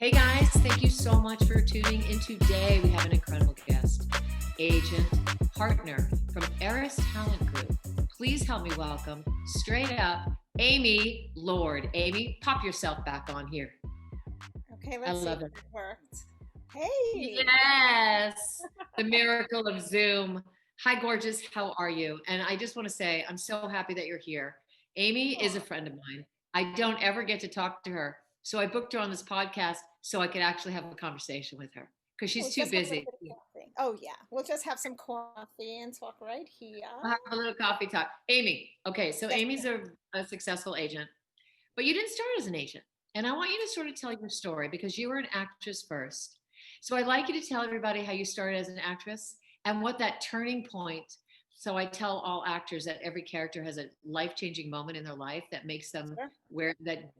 Hey guys, thank you so much for tuning in today. We have an incredible guest, agent, partner from Eris Talent Group. Please help me welcome, straight up, Amy Lord. Amy, pop yourself back on here. Okay, I let's see if love it it. worked. Hey. Yes, the miracle of Zoom. Hi, gorgeous. How are you? And I just want to say, I'm so happy that you're here. Amy is a Aw. friend of mine. I don't ever get to talk to her. So I booked her on this podcast so I could actually have a conversation with her because We'll she's too just have a little busy. bit of coffee. Oh yeah, we'll just have some coffee and talk right here. We'll have a little coffee talk. Amy, okay, so Yes, Amy's ma'am. a successful agent, but you didn't start as an agent. And I want you to sort of tell your story because you were an actress first. So I'd like you to tell everybody how you started as an actress and what that turning point. So I tell all actors that every character has a life-changing moment in their life that makes them Sure. where that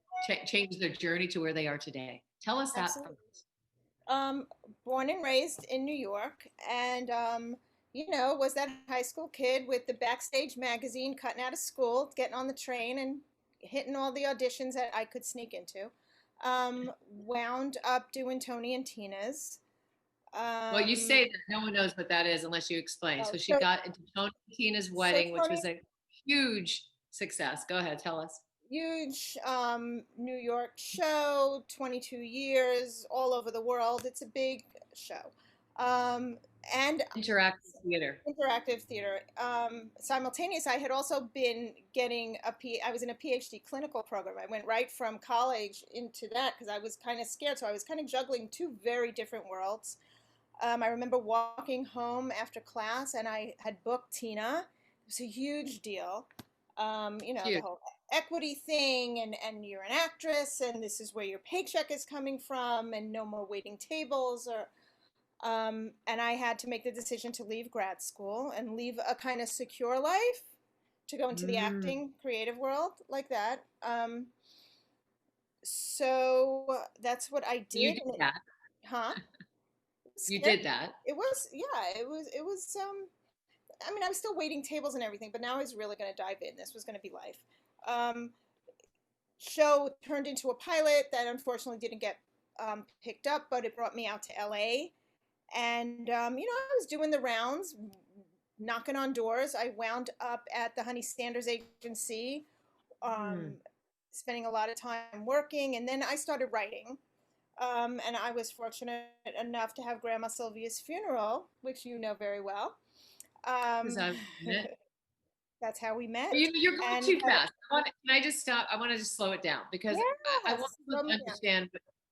change their journey to where they are today. Tell us that Absolutely. first. Um, Born and raised in New York, and was that high school kid with the Backstage magazine, cutting out of school, getting on the train, and hitting all the auditions that I could sneak into. Wound up doing Tony and Tina's. Well, you Um, say that no one knows what that is unless you explain. oh, So she so got into Tony and Tina's so wedding, which Tony was a huge success. Go ahead, tell us. huge New York show, 22 years, all over the world. It's a big show. Um, and Interactive theater. interactive theater. Simultaneous, I had also been getting I was in a PhD clinical program. I went right from college into that because I was kind of scared. So I was kind of juggling two very different worlds. I remember walking home after class and I had booked Tina. It was a huge deal. The Huge. whole equity thing, and you're an actress, and this is where your paycheck is coming from, and no more waiting tables. And I had to make the decision to leave grad school and leave a kind of secure life to go into the Mm, acting creative world like that. So that's what I you did. did And that. huh? It was You scary. did that. It was, yeah, it was, I mean, I was still waiting tables and everything, but now I was really going to dive in. This was going to be life. Um, Show turned into a pilot that unfortunately didn't get picked up, but it brought me out to LA. And, I was doing the rounds, knocking on doors. I wound up at the Honey Sanders Agency, Mm. um, spending a lot of time working. And then I started writing. And I was fortunate enough to have Grandma Sylvia's funeral, which you know very well. Because Um, I it. that's how we met. You're going And too fast. Can I just stop? I want to just slow it down because I want yes, people slow to me down. understand.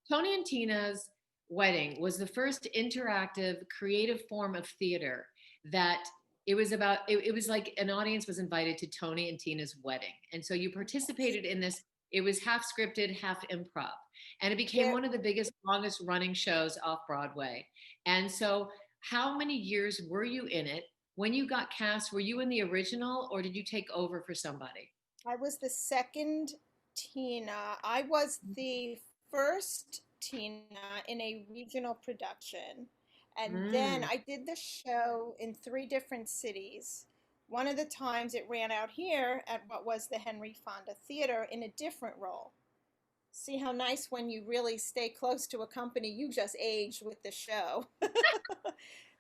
Tony and Tina's wedding was the first interactive, creative form of theater that it was about. It was like an audience was invited to Tony and Tina's wedding, and so you participated in this. It was half scripted, half improv, and it became There, one of the biggest, longest running shows off Broadway. And so, how many years were you in it? When you got cast, were you in the original or did you take over for somebody? I was the second Tina. I was the first Tina in a regional production. And then Mm. I did the show in three different cities. One of the times it ran out here at what was the Henry Fonda Theater in a different role. See how nice when you really stay close to a company, you just age with the show.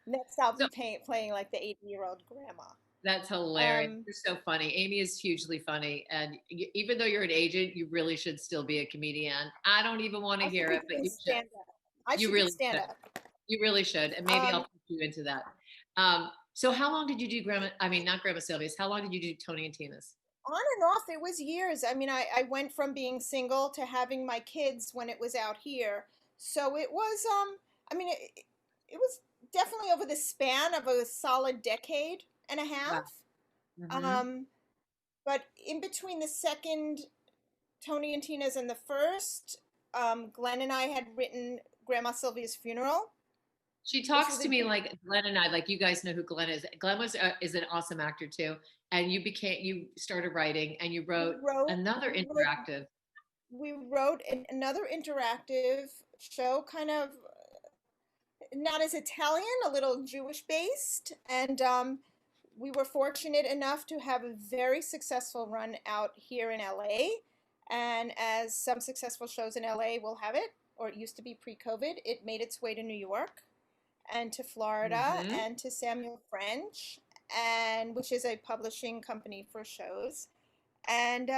Next, I'll So be playing like the 80-year-old grandma. that's hilarious. Um, You're so funny. Amy is hugely funny. And even though you're an agent, you really should still be a comedian. I don't even want to I should hear be it, but doing you should. stand up. I You should do really stand should. up. You really should. And maybe I'll Um, put you into that. So how long did you do not Grandma Sylvia's, how long did you do Tony and Tina's? on and off, it was years. I mean, I went from being single to having my kids when it was out here. So it was, I mean, it was definitely over the span of a solid decade and a Wow. half. Hmm. Um, but in between the second Tony and Tina's and the first, Glenn and I had written Grandma Sylvia's Funeral, She which talks was to a me like Glenn and I, like you guys know who Glenn is. Glenn is an awesome actor too. And you started writing and you we wrote wrote another we wrote interactive. we wrote another interactive show, kind of not as Italian, a little Jewish based, and we were fortunate enough to have a very successful run out here in LA. And as some successful shows in LA will have it, or it used to be pre-COVID, it made its way to New York and to Florida Mm-hmm. and to Samuel French, and which is a publishing company for shows. And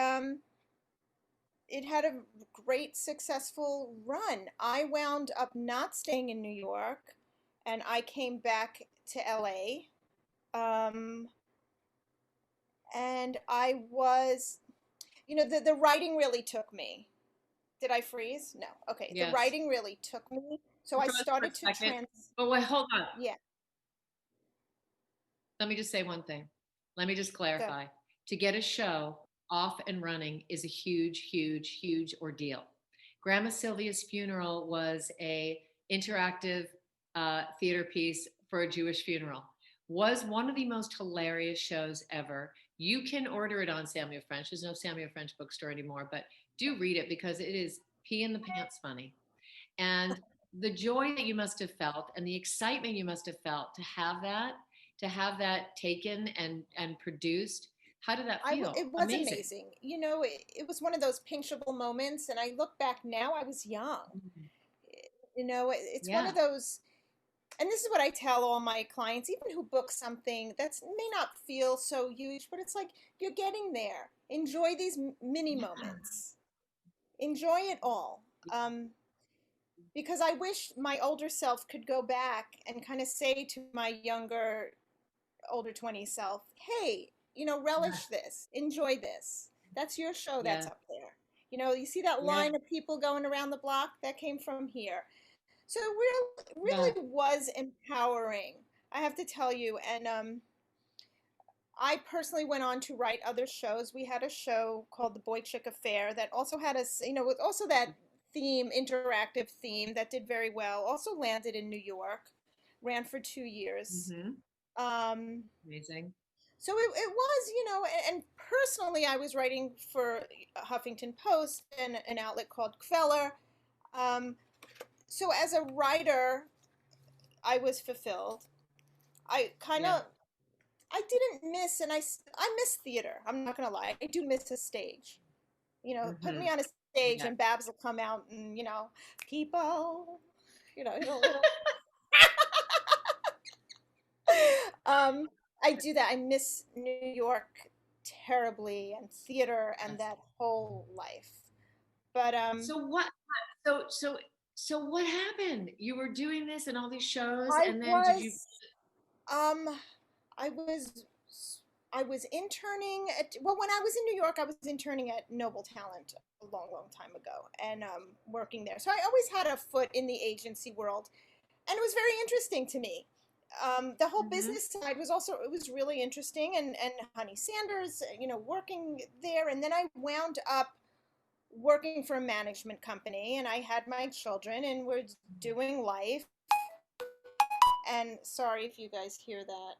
it had a great successful run. I wound up not staying in New York, and I came back to LA. Um, and I was, the writing really took me. Did I freeze? No. Okay. The Yes. writing really took me. So You I froze for a started to second. trans. But wait, hold on. Yeah. Let me just say one thing. Let me just Go. clarify. To get a show off and running is a huge, huge, huge ordeal. Grandma Sylvia's Funeral was a interactive theater piece for a Jewish funeral. Was one of the most hilarious shows ever. You can order it on Samuel French. There's no Samuel French bookstore anymore, but do read it because it is pee in the pants funny. And the joy that you must have felt and the excitement you must have felt to have that taken and produced. How did that feel? It was Amazing. amazing. It was one of those pinchable moments, and I look back now, I was young. Mhm. It's one Yeah. of those, and this is what I tell all my clients, even who book something that's may not feel so huge, but it's like you're getting there. Enjoy these mini Yeah. moments. Enjoy it all. Because I wish my older self could go back and kind of say to my younger, older 20 self, hey, relish this, enjoy this. That's your show that's Yeah. up there. You see that Yeah. line of people going around the block? That came from here. So it Yeah. really was empowering, I have to tell you. And I personally went on to write other shows. We had a show called The Boy Chick Affair that also had us, with also that theme, interactive theme that did very well. Also landed in New York, ran for 2 years. Mm-hmm. Um, Amazing. so it was, and personally, I was writing for Huffington Post and an outlet called Kveller. Um, so as a writer, I was fulfilled. I kind Yeah. of I didn't miss, and I miss theater. I'm not gonna lie, I do miss a stage. Put Mm-hmm. me on a stage, Yeah. and Babs will come out, and people, a little. um, I do that. I miss New York terribly, and theater, and Yes. that whole life. But So what so so so what happened? You were doing this and all these shows I and then did you was um I was I was interning at, well, when I was in New York, I was interning at Noble Talent a long, long time ago, and working there. So I always had a foot in the agency world, and it was very interesting to me. The whole Mhm. business side was also, it was really interesting, and Honey Sanders, working there, and then I wound up working for a management company, and I had my children, and we're doing life. And sorry if you guys hear that.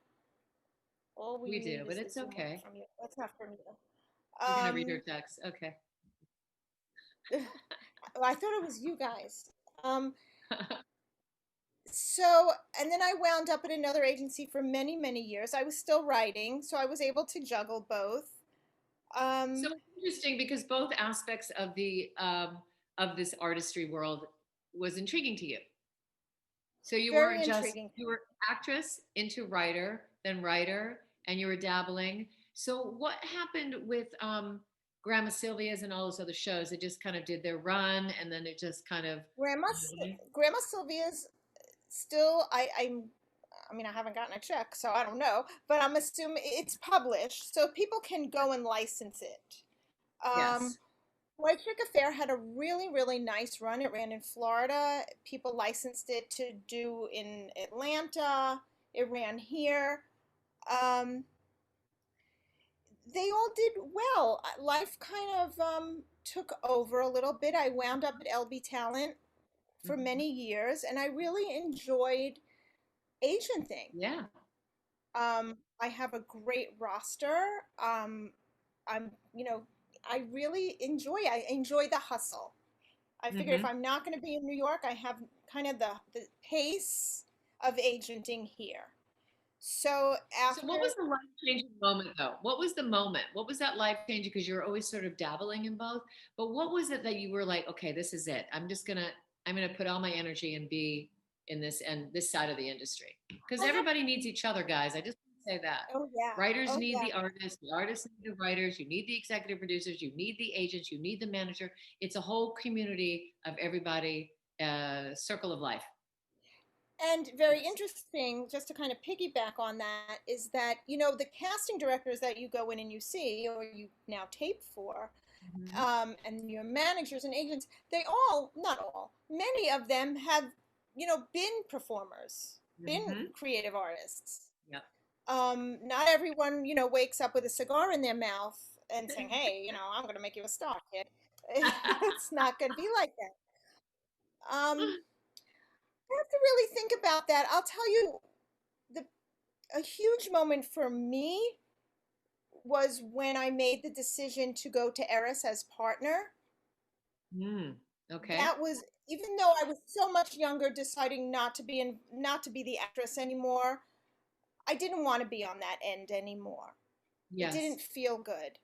All we We do, need but is the it's Zoom link okay. from you. That's not from you. You're gonna read her Um, text. Okay. I thought it was you guys. Um, so, and then I wound up at another agency for many, many years. I was still writing, so I was able to juggle both. So Um, it's interesting because both aspects of this artistry world was intriguing to you. So you Very weren't just intriguing. you were actress into writer, and you were dabbling. So what happened with Grandma Sylvia's and all those other shows? It just kind of did their run, and then it just kind of. Grandma, Grandma Sylvia's still, I mean, I haven't gotten a check, so I don't know, but I'm assuming it's published, so people can go and license it. Um, Yes. White Chick Affair had a really, really nice run. It ran in Florida. People licensed it to do in Atlanta. It ran here. Um, they all did well. Life kind of took over a little bit. I wound up at LB Talent for Mhm. many years, and I really enjoyed agenting. Yeah. I have a great roster. Um, I'm, I really enjoy. I enjoy the hustle. I figured if Hmm. I'm not going to be in New York, I have kind of the pace of agenting here. So So after, what was the life changing moment though? What was the moment? What was that life changing? Because you were always sort of dabbling in both. But what was it that you were like, okay, this is it. I'm just gonna. I'm going to put all my energy and be in this and this side of the industry because I have. everybody needs each other, guys. I just want to say that. Oh yeah. Writers Oh need yeah. the artists need the writers, you need the executive producers, you need the agents, you need the manager. It's a whole community of everybody, circle of life. And very Yes. interesting, just to kind of piggyback on that, is that, the casting directors that you go in and you see, or you now tape for, Mm-hmm. and your managers and agents, they all, not all, many of them have, been performers, been Mm-hmm. creative artists. Yep. Not everyone, wakes up with a cigar in their mouth and saying, hey, I'm going to make you a star, kid. It's not going to be like that. I have to really think about that. I'll tell you, the a huge moment for me was when I made the decision to go to Eris as partner. Mm, okay. That was, even though I was so much younger, deciding not to be the actress anymore. I didn't want to be on that end anymore. It Yes. didn't feel good.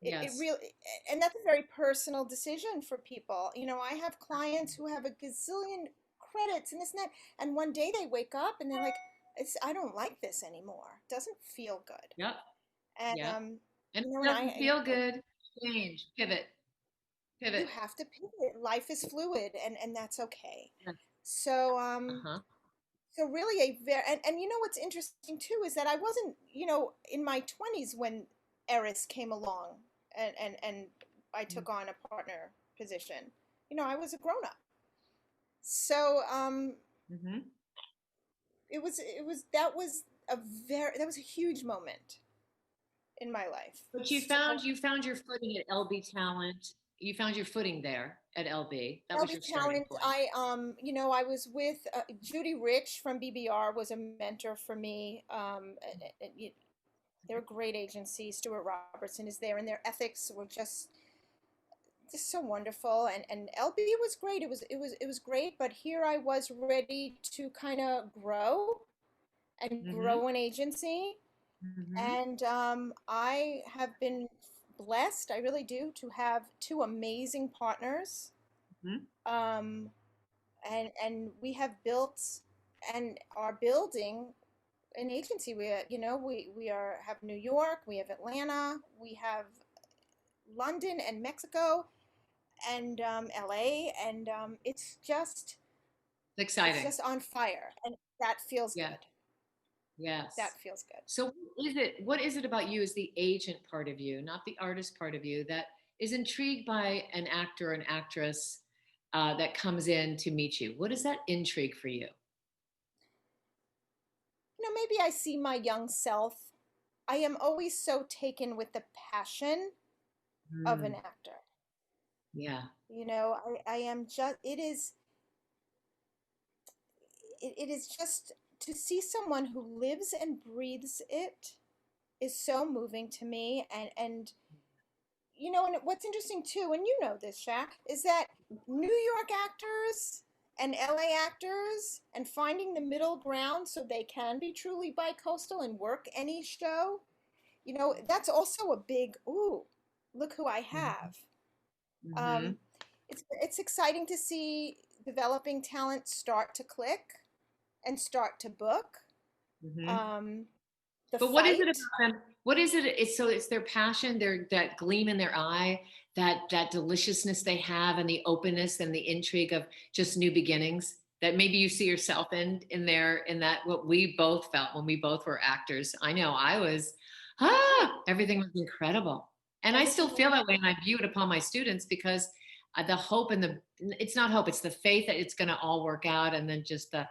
It Yes. really, and that's a very personal decision for people. I have clients who have a gazillion credits and this and that, and one day they wake up and they're like, I don't like this anymore. It doesn't feel good. Yep. And Yep. And if it and doesn't feel good, change, pivot, you pivot. have to pivot. Life is fluid, and that's okay. Yes. So Uh-huh. so really a very, and what's interesting too is that I wasn't, in my 20s when Eris came along, and I took on a partner position. I was a grown up. So Mm-hmm. it was that was a huge moment in my life. But So you found your footing at LB Talent. You found your footing there at LB. That was LB your starting Talent, point. I was with Judy Rich from BBR was a mentor for me. They're a great agency. Stuart Robertson is there, and their ethics were just so wonderful. And LB was great. It was great. But here I was ready to kind of grow and Mm-hmm. grow an agency, Mm-hmm. and I have been blessed. I really do to have two amazing partners. Mm-hmm. Um, and we have built and are building an agency. We have New York, we have Atlanta, we have London and Mexico, and LA, and it's Exciting. just on fire, and that feels Yeah. good. Yes. That feels good. So what is it about you as the agent part of you, not the artist part of you, that is intrigued by an actor or an actress that comes in to meet you? What is that intrigue for you? Maybe I see my young self. I am always so taken with the passion of an Mm, actor. yeah. I am just, it is just to see someone who lives and breathes it is so moving to me. And what's interesting too, and this, Shaq, is that New York actors and LA actors, and finding the middle ground so they can be truly bi-coastal and work any show, that's also a big, ooh, look who I have. Mm-hmm. Um, it's exciting to see developing talent start to click and start to book. Mm-hmm. Um, the But what is it fight. about them? What is it? It's their passion, their that gleam in their eye, that deliciousness they have, and the openness and the intrigue of just new beginnings. That maybe you see yourself in that what we both felt when we both were actors. I know I was, everything was incredible, and I still Everything was. feel that way, and I view it upon my students because the hope and it's not hope, it's the faith that it's going to all work out, and then just that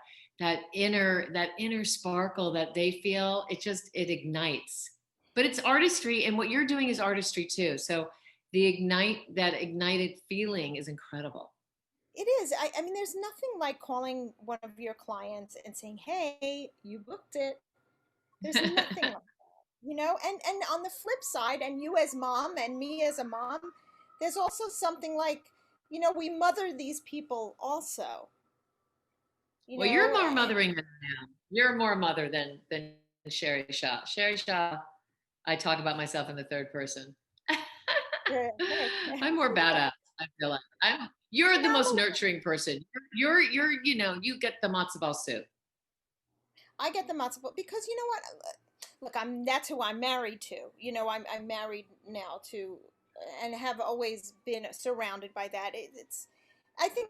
inner sparkle that they feel, it ignites. But it's artistry, and what you're doing is artistry too. So that ignited feeling is incredible. It is. I mean, there's nothing like calling one of your clients and saying, "Hey, you booked it." There's nothing like And on the flip side, and you as mom and me as a mom, there's also something like, we mother these people also. You Well, you're know, more mothering than I am. You're more mother than Sherry Shaw. Sherry Shaw, I talk about myself in the third person. hey, I'm more badass. I feel like You're the most No, nurturing person. You get the matzo ball soup. I get the matzo ball because you know what? Look, that's who I'm married to. I'm married now to, and have always been surrounded by that. It's, I think,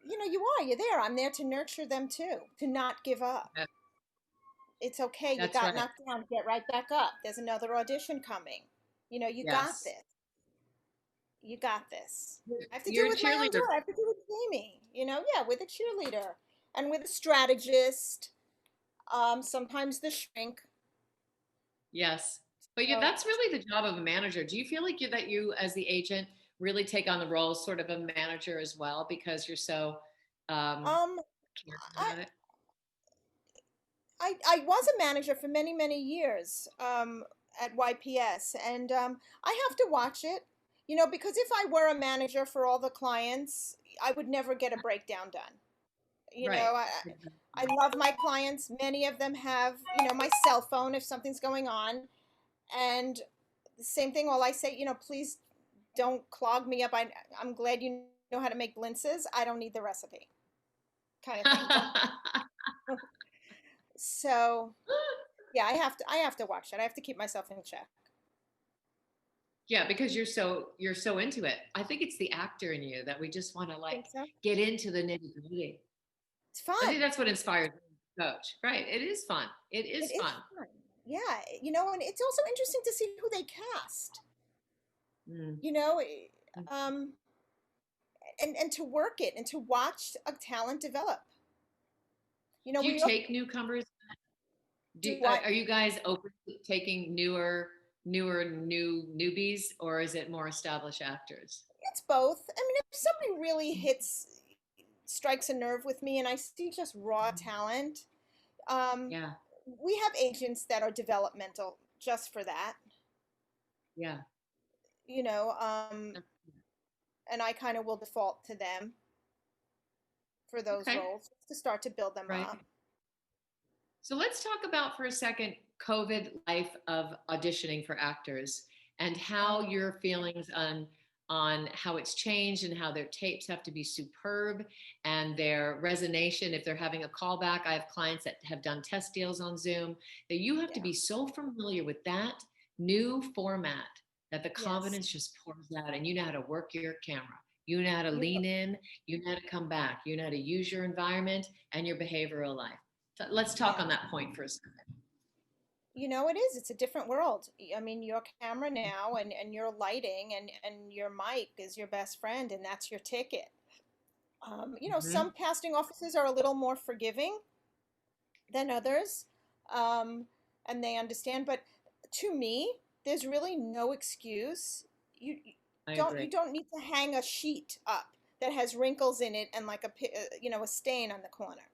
you're there. I'm there to nurture them too, to not give up. Yeah, It's okay. You that's got right. knocked down, get right back up. There's another audition coming. You got Yes. this. You got this. I have to do You're it a with my own cheerleader. daughter. I have to do it with Jamie. Yeah, with a cheerleader and with a strategist. Sometimes the shrink. Yes. But yeah, So, that's really the job of a manager. Do you feel like you as the agent really take on the role sort of a manager as well because you're so um, careful I, about it? I was a manager for many, many years at YPS, and I have to watch it, because if I were a manager for all the clients, I would never get a breakdown done. You Right. know, I, I love my clients. Many of them have, my cell phone if something's going on. And the same thing, all I say, please don't clog me up. I'm glad you know how to make blintzes. I don't need the recipe kind of thing. Don't. So yeah, I have to watch it. I have to keep myself in check. Yeah, because you're so into it. I think it's the actor in you that we just want to like Think so? get into the nitty-gritty. It's I think fun. that's what inspires me as a coach. Right. It is fun. It It is is fun. fun. Yeah, and it's also interesting to see who they cast. Mm. You know, eh, um, and to work it and to watch a talent develop. Do you We all take newcomers? do what. Are you guys open to taking new newbies, or is it more established actors? It's both. I mean, if somebody really strikes a nerve with me, and I see just raw talent, um, Yeah, we have agents that are developmental just for that. yeah. You know, um, and I kind of will default to them for those Okay, roles to start to build them right. up. So let's talk about for a second COVID life of auditioning for actors and how Mm, your feelings on how it's changed and how their tapes have to be superb and their resonation if they're having a callback. I have clients that have done test deals on Zoom that you have to yeah. be so familiar with that new format that the Yes. confidence just pours out and you know how to work your camera. You know how to You lean in, you know how to come back, you know how to use your environment and your behavioral life. So let's talk on yes. that point for a second. It is. It's a different world. I mean, your camera now and your lighting and your mic is your best friend, and that's your ticket. Mhm. Some casting offices are a little more forgiving than others, um, and they understand. But to me, there's really no excuse. You you I don't you agree. don't need to hang a sheet up that has wrinkles in it and like a stain on the corner.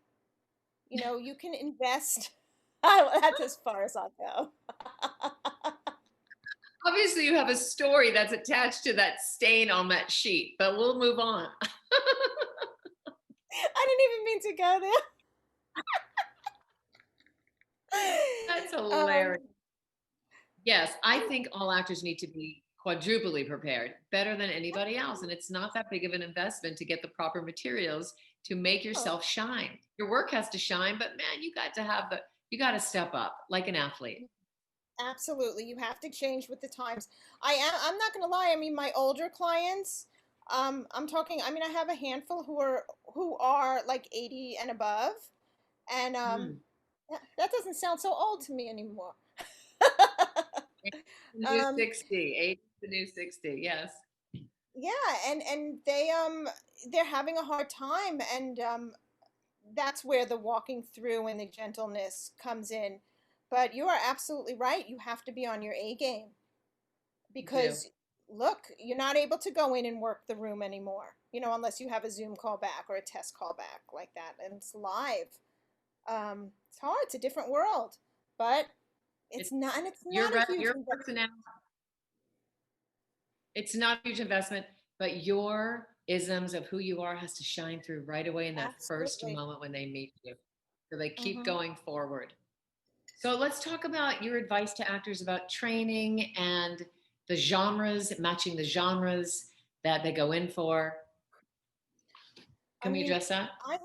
You can invest. That's as far as I'll go. Obviously, you have a story that's attached to that stain on that sheet, but we'll move on. I didn't even mean to go That's there. hilarious. Yes, I think all actors need to be quadruply prepared, better than anybody else. And it's not that big of an investment to get the proper materials to make Oh, yourself shine. Your work has to shine, but man, you got to step up like an athlete. absolutely. You have to change with the times. I'm not going to lie. I mean, my older clients, I'm talking, I mean, I have a handful who are like 80 and above, and Hmm. that doesn't sound so old to me anymore. The new um, 60, age the new 60. Yes. yeah, and they're having a hard time, and that's where the walking through and the gentleness comes in. But you are absolutely right. You have to be on your A game You do. because look, you're not able to go in and work the room anymore, unless you have a Zoom call back or a test call back like that, and it's live. It's hard. It's a different world, but It's it's not a huge your investment. personality. It's not a huge investment, but your isms of who you are has to shine through right away in that first Absolutely. moment when they meet you. So they keep Hmm. going forward. So let's talk about your advice to actors about training and the genres, matching the genres. that they go in for? I Can we mean, address that? I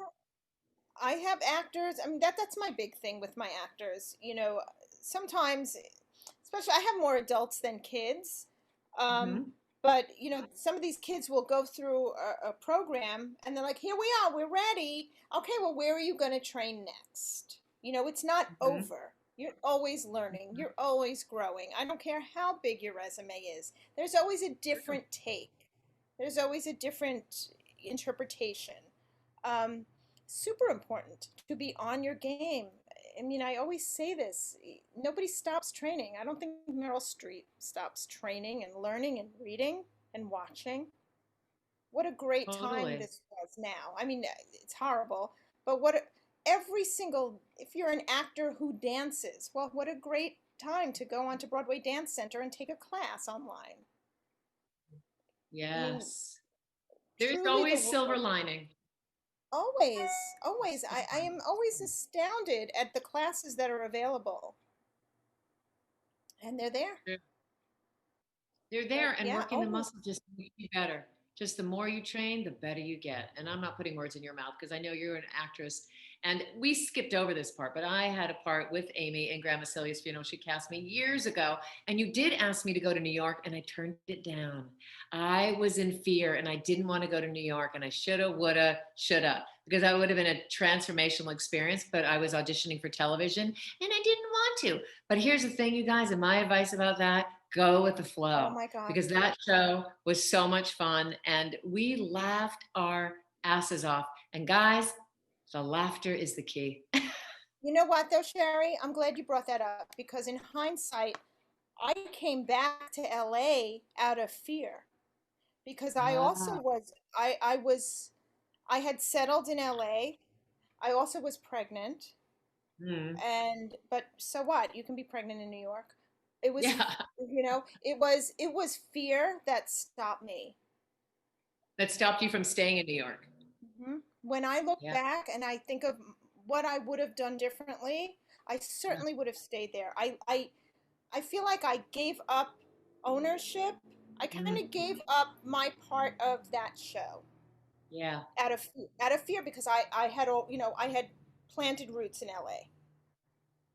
I have actors. I mean, that's my big thing with my actors. You know, sometimes, especially I have more adults than kids. Um, Hmm. but you know, some of these kids will go through a program and they're like, "Here we are, we're ready. Okay, well, where are you going to train next?" You know, it's not Hmm. over. You're always learning. You're always growing. I don't care how big your resume is. There's always a different take. There's always a different interpretation. Um, Super important to be on your game. I mean, I always say this, nobody stops training. I don't think Meryl Streep stops training and learning and reading and watching. What a great time Totally. this was now. I mean, it's horrible, but every single, if you're an actor who dances, well, what a great time to go onto Broadway Dance Center and take a class online. I mean, Yes. There's truly the always silver world. lining. Always, always. I am always astounded at the classes that are available. And they're there. They're they're But there, and yeah, working the always. muscle just makes you better. Just the more you train, the better you get. And I'm not putting words in your mouth because I know you're an actress. And we skipped over this part, but I had a part with Amy in Grandma Celia's funeral. She cast me years ago. And you did ask me to go to New York, and I turned it down. I was in fear and I didn't want to go to New York. And I shoulda, woulda, shoulda, because that would have been a transformational experience. But I was auditioning for television and I didn't want to. But here's the thing, you guys, and my advice about that, go with the Oh flow, my God. because that show was so much fun and we laughed our asses off. And guys, the laughter is the key. You know what though, Sherry? I'm glad you brought that up because in hindsight, I came back to LA out of fear because I also Ah, was I had settled in LA. I also was pregnant. mm, And but so what? You can be pregnant in New York. It was, yeah, you know, it was fear that stopped me. that stopped you from staying in New York. When I look Yeah, back and I think of what I would have done differently, I yeah, certainly would have stayed there. I feel like I gave up ownership. I kind mm, of gave up my part of that show yeah. out of fear because I had you know I had planted roots in LA.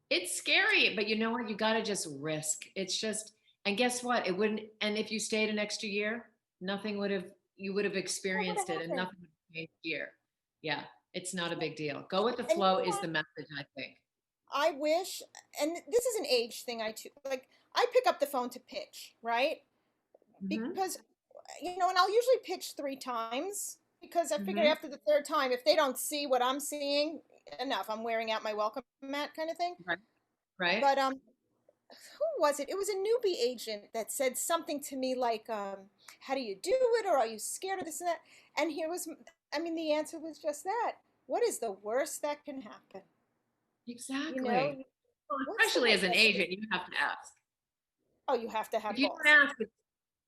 It's scary, but you know what? You got to just risk. It's just, and guess what? It wouldn't, and if you stayed an extra year, nothing would have, you would have What would experienced have it and happened? nothing would have changed here. Yeah, it's not a big deal. Go with the And you flow know is what? the message, I think. I wish, and this is an age thing. I too like. I pick up the phone to pitch, right? Hmm. Because you know, and I'll usually pitch 3 times because I figure Hmm. after the third time, if they don't see what I'm seeing, enough. I'm wearing out my welcome mat, kind of thing. Right. Right. But who was it? It was a newbie agent that said something to me like, "How do you do it?" or "Are you scared of this and that?" And here was, I mean, the answer was just that. What is the worst that can happen? You know, Exactly. Well, what's the especially as an what's the, agent, you have to ask. oh, you have to If have you don't balls. ask,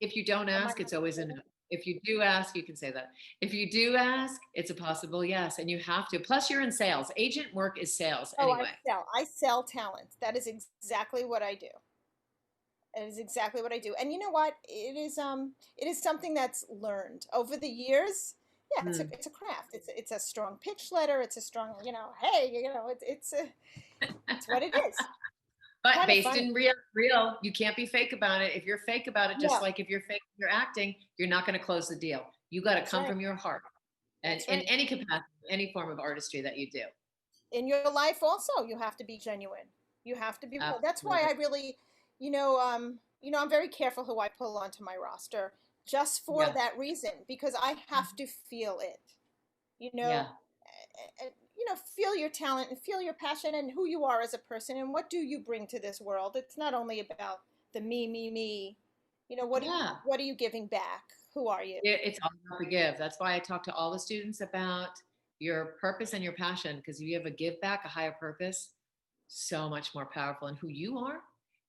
if you don't Am I ask, it's allowed to always say a no. that? If you do ask, you can say that. If you do ask, it's a possible yes, and you have to. Plus, you're in sales. Agent work is sales Oh, anyway. I sell talent. That is exactly what I do. It is exactly what I do. And you know what? It is something that's learned over the years. Yeah, Mm. it's a craft. It's a strong pitch letter. It's a strong, you know, hey, you know, it's what it is. But Kind of based funny. in real, you can't be fake about it. If you're fake about it, just No, like if you're fake when you're acting, you're not going to close the deal. You got to that's come right. from your heart, and That's in right. any capacity, any form of artistry that you do. In your life also, you have to be genuine. You have to be real. That's why Absolutely. I really, you know, I'm very careful who I pull onto my roster just for Yeah. that reason because I have to feel it. You know, Yeah. you know, feel your talent and feel your passion and who you are as a person and what do you bring to this world. It's not only about the me. You know, Yeah. what are you giving back? Who are you? It's all about the give. That's why I talk to all the students about your purpose and your passion, because if you have a give back, a higher purpose, so much more powerful in who you are.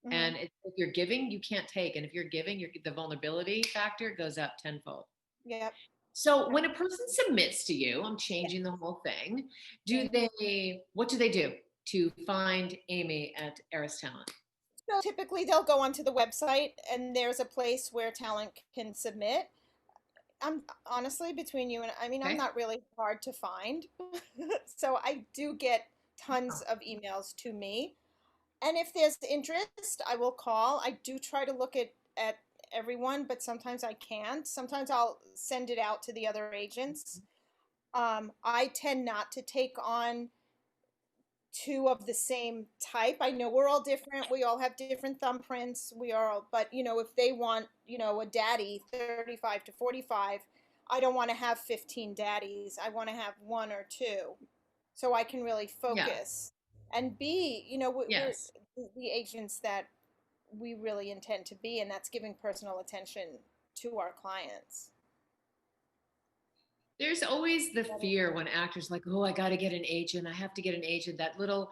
Hmm. And if you're giving, you can't take. And if you're giving, the vulnerability factor goes up tenfold. Yep. So when a person submits to you, I'm changing the whole thing. Right. What do they do to find Amy at Eris Talent? So typically they'll go onto the website and there's a place where talent can submit. I'm honestly between you and I mean, I'm Okay. not really hard to find. So I do get tons Oh, of emails to me. And if there's interest, I will call. I do try to look at everyone, but sometimes I can't. Sometimes I'll send it out to the other agents. I tend not to take on two of the same type. I know we're all different. We all have different thumbprints. We are all, but if they want, a daddy 35 to 45, I don't want to have 15 daddies. I want to have one or two so I can really yeah. focus. And be, we're Yes. the agents that we really intend to be, and that's giving personal attention to our clients. There's always the fear when actors like, oh, I got to get an agent. I have to get an agent. That little,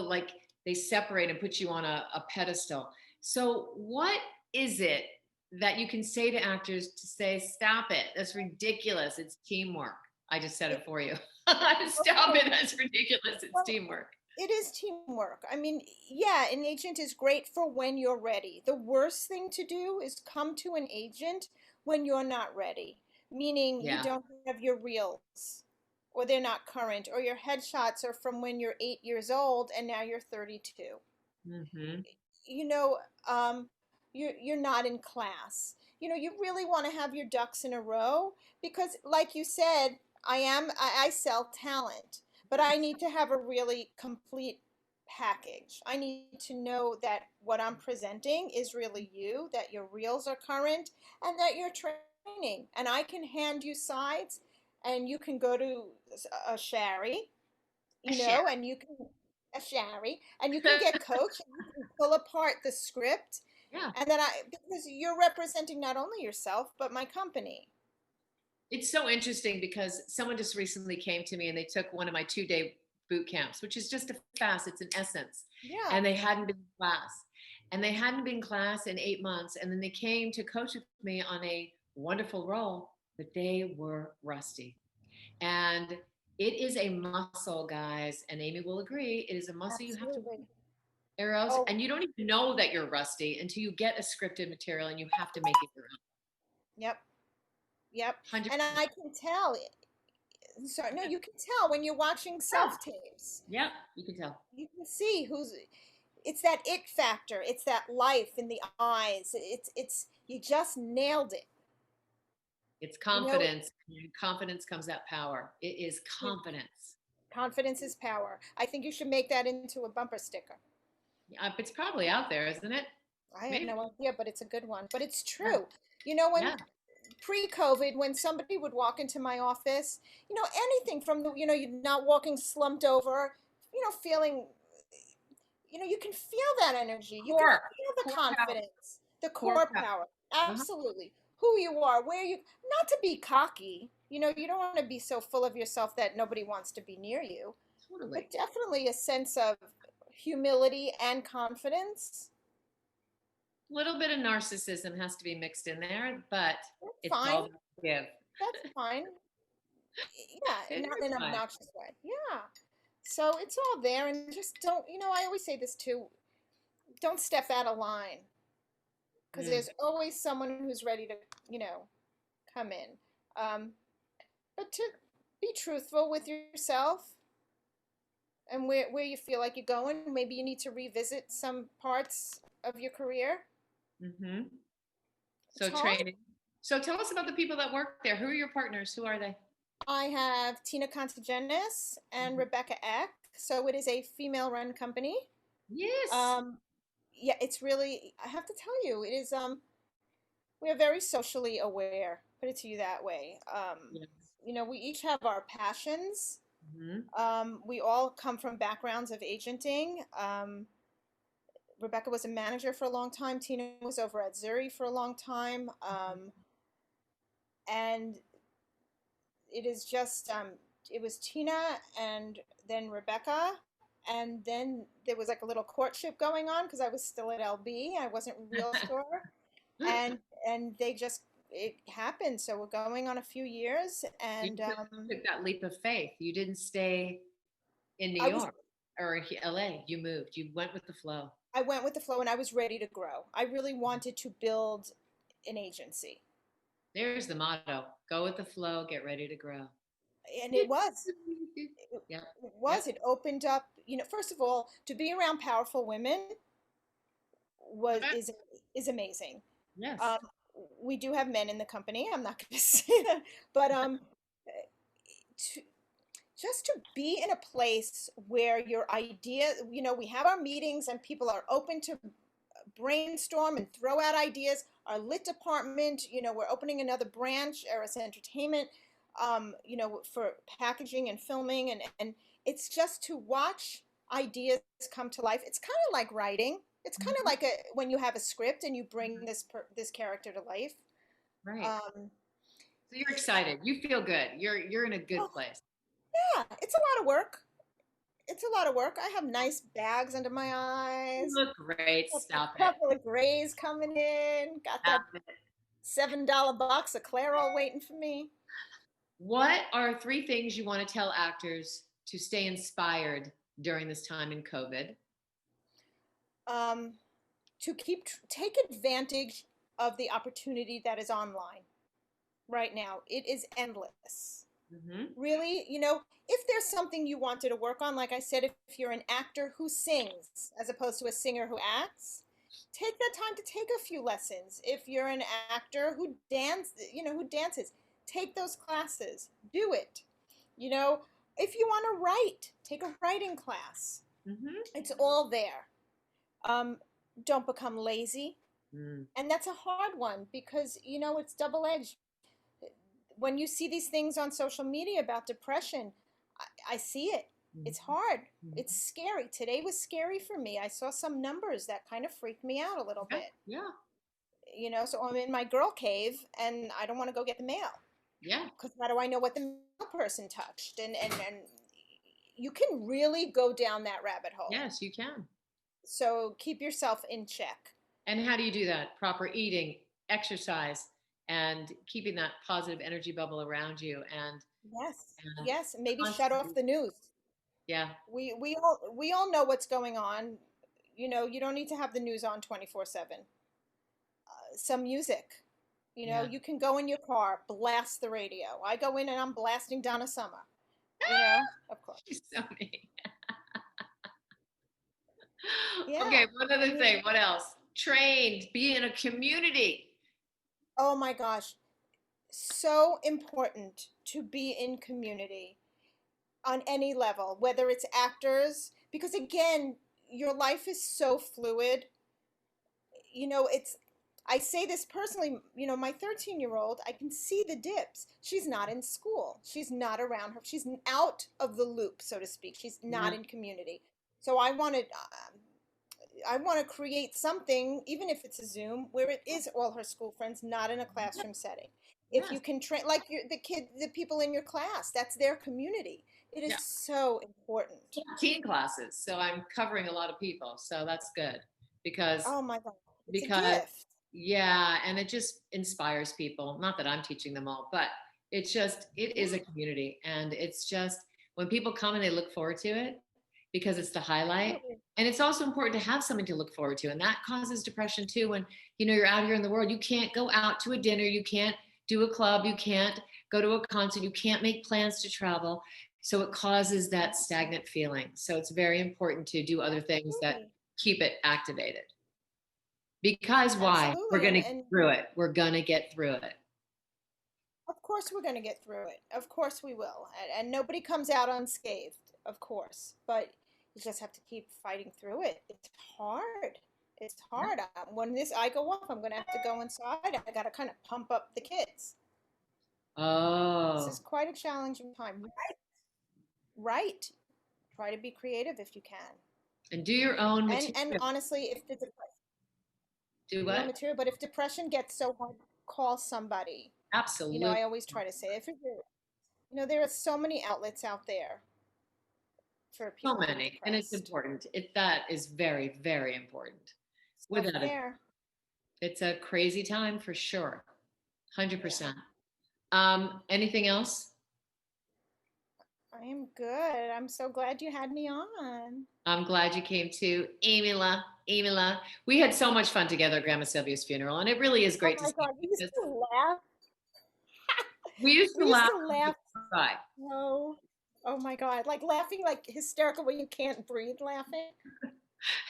like they separate and put you on a pedestal. So, what is it that you can say to actors to say, stop it? That's ridiculous. It's teamwork. I just said It, it for you. Stop it. That's ridiculous. It's well, teamwork. it is teamwork. I mean, yeah, an agent is great for when you're ready. The worst thing to do is come to an agent when you're not ready, meaning you Yeah. don't have your reels, or they're not current, or your headshots are from when you're 8 years old and now you're 32. Hmm. You know, um, you're not in class. You really want to have your ducks in a row because, like you said, I sell talent, but I need to have a really complete package. I need to know that what I'm presenting is really you, that your reels are current, and that you're training. And I can hand you sides, and you can go to a Shari, A share. and you can a Shari, and you can get coached, and you can pull apart the script, Yeah. and then because you're representing not only yourself but my company. It's so interesting because someone just recently came to me and they took one of my 2-day boot camps, which is just a fast, it's an essence. Yeah, And they hadn't been in class. And they hadn't been in class in 8 months. And then they came to coach with me on a wonderful role, but they were rusty. And it is a muscle, guys. And Amy will agree, it is a muscle you have to absolutely. arrows. Oh, And you don't even know that you're rusty until you get a scripted material and you have to make it your yep, yep. own. And 100%. I can tell. Sorry, no, you can tell when you're watching Yeah. self tapes. Yeah. You can tell. You can see who's. It's that it factor. It's that life in the eyes. It's you just nailed it. It's You know, confidence. And confidence comes that power. It is confidence. confidence is power. I think you should make that into a bumper sticker. It's probably out there, isn't it? I have Maybe. no idea, but it's a good one. But it's Yeah. true. When Yeah. pre-COVID, when somebody would walk into my office, anything from the, you're not walking slumped over, feeling, you can feel that energy. You can Core. feel the Core power. confidence, the Core core power. power. Uh-huh. Absolutely. Who you are, where you, not to be cocky. You don't want to be so full of yourself that nobody wants to be near you, Totally. but definitely a sense of humility and confidence. A little bit of narcissism has to be mixed in there, but That's it's fine. all give. That's fine. Yeah, It not is in an fun. obnoxious way. Yeah. So it's all there, and just don't, I always say this too, don't step out of line because Mm. there's always someone who's ready to, you know, come in. Um, but to be truthful with yourself and where you feel like you're going, maybe you need to revisit some parts of your career. Mm-hmm. It's So hard. training. So tell us about the people that work there. Who are your partners? Who are they? I have Tina Contagenis and Mhm. Rebecca Eck. So it is a female run company. Yes. Um, yeah, it's really, I have to tell you, it is, we are very socially aware, put it to you that way. Yes. We each have our passions. Mm-hmm. We all come from backgrounds of agenting. Rebecca was a manager for a long time. Tina was over at Zuri for a long time. And it is just, it was Tina and then Rebecca. And then there was like a little courtship going on because I was still at LB. I wasn't real sure. and and they just it happened. So we're going on a few years, You and took that leap of faith. You didn't stay in New I was York or LA. You moved. You went with the flow. I went with the flow, and I was ready to grow. I really wanted to build an agency. There's the motto. Go with the flow, get ready to grow. And it was. It, Yep. it Yep. was. It opened up, first of all, to be around powerful women was Okay. is amazing. Yes. Um, we do have men in the company. I'm not going to say that, but to, just to be in a place where your idea, we have our meetings and people are open to brainstorm and throw out ideas. Our lit department, we're opening another branch, Eris Entertainment, for packaging and filming, and it's just to watch ideas come to life. It's kind of like writing. It's kind of Mhm. like when you have a script and you bring this character to life. Right. Um, So you're excited. You feel good. You're in a good oh, place. yeah, it's a lot of work. It's a lot of work. I have nice bags under my You eyes. look great. Got a Stop it. couple of grays coming in. Got that Stop it. $7 box of Clairol waiting for me. What are three things you want to tell actors to stay inspired during this time in COVID? Um, to take advantage of the opportunity that is online right now. It is endless. Hmm. Really, if there's something you wanted to work on, like I said, if you're an actor who sings as opposed to a singer who acts, take that time to take a few lessons. If you're an actor who dances, take those classes. Do it. You know, if you want to write, take a writing class. Hmm. It's all there. Um, don't become lazy. Mm. And that's a hard one because, it's double edged. When you see these things on social media about depression, I see it. It's Mhm. hard. It's Mhm. scary. Today was scary for me. I saw some numbers that kind of freaked me out a little Yeah, bit. yeah, So I'm in my girl cave and I don't want to go get the mail yeah. because how do I know what the mail person touched? And you can really go down that rabbit hole. Yes, you can. So keep yourself in check. And how do you do that? Proper eating, exercise, and keeping that positive energy bubble around you, Yes. and Yes. Maybe shut off constantly, the news. yeah, We all know what's going on. You don't need to have the news on 24/7. Some music. yeah. You can go in your car, blast the radio. I go in and I'm blasting Donna Summer. Of course. She's so mean. Yeah. Okay, one I other mean, thing. What else? Trained, be in a community. oh my gosh, so important to be in community on any level, whether it's actors, because again, your life is so fluid. It's I say this personally, my 13-year-old, I can see the dips. She's not in school. She's not around her. She's out of the loop, so to speak. She's not Yeah, in community. So I want to create something, even if it's a Zoom, where it is all her school friends, not in a classroom setting. If you yes, can train, like the people in your class, that's their community. It is yeah. so important. Teen classes, so I'm covering a lot of people, so that's good because Oh my God, it's a because gift. yeah, and it just inspires people. Not that I'm teaching them all, but it Yeah, is a community, and it's just when people come and they look forward to it because it's the highlight. absolutely. And it's also important to have something to look forward to, and that causes depression too. When you're out here in the world, you can't go out to a dinner, you can't do a club, you can't go to a concert, you can't make plans to travel. So it causes that stagnant feeling. So it's very important to do other things that Absolutely. keep it activated. Because why? We're Absolutely. going And to get and through it. We're going to get through it. of course we're going to get through it. Of course we will. And nobody comes out unscathed, of course. But you just have to keep fighting through it. It's hard. It's Yeah. hard. When this I go off, I'm going to have to go inside. I got to kind of pump up the kids. This is Oh, quite a challenging time. Right. Try to be creative if you can. and do your own And material. honestly, if the Do your own what? material, but if depression gets so hard, call somebody. Absolutely. I always try to say if you're there are so many outlets out there for So people who are many. And it's depressed. important. That is very, very important. Self Without it, care. it's a crazy time for sure. Yeah. 100%. Anything else? I am good. I'm so glad you had me on. I'm glad you came to Amila. Amila. We had so much fun together at Grandma Sylvia's funeral, and it really is Oh great to my see God, we you used because to laugh. We used to We used laugh to laugh. and cry. Oh, oh my God. Like laughing, like hysterical when you can't breathe laughing.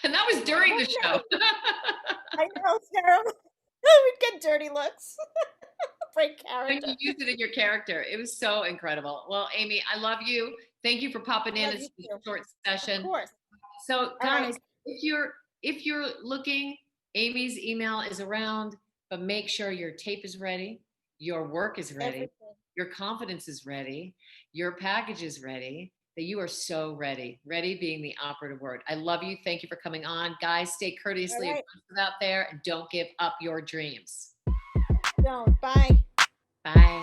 And that was during the Wasn't that? show. I know, it's terrible. We'd get dirty looks. Break When character. you used it in your character. It was so incredible. Well, Amy, I love you. Thank you for popping in. Love It's you a too. short Of session. course. So, All right. guys, if you're looking, Amy's email is around, but make sure your tape is ready, your work is ready, Everything. your confidence is ready, your package is ready. That you are so ready. Ready being the operative word. I love you. Thank you for coming on, guys. Stay All courteously right. aggressive out there and don't give up your dreams. Don't. Bye. Bye.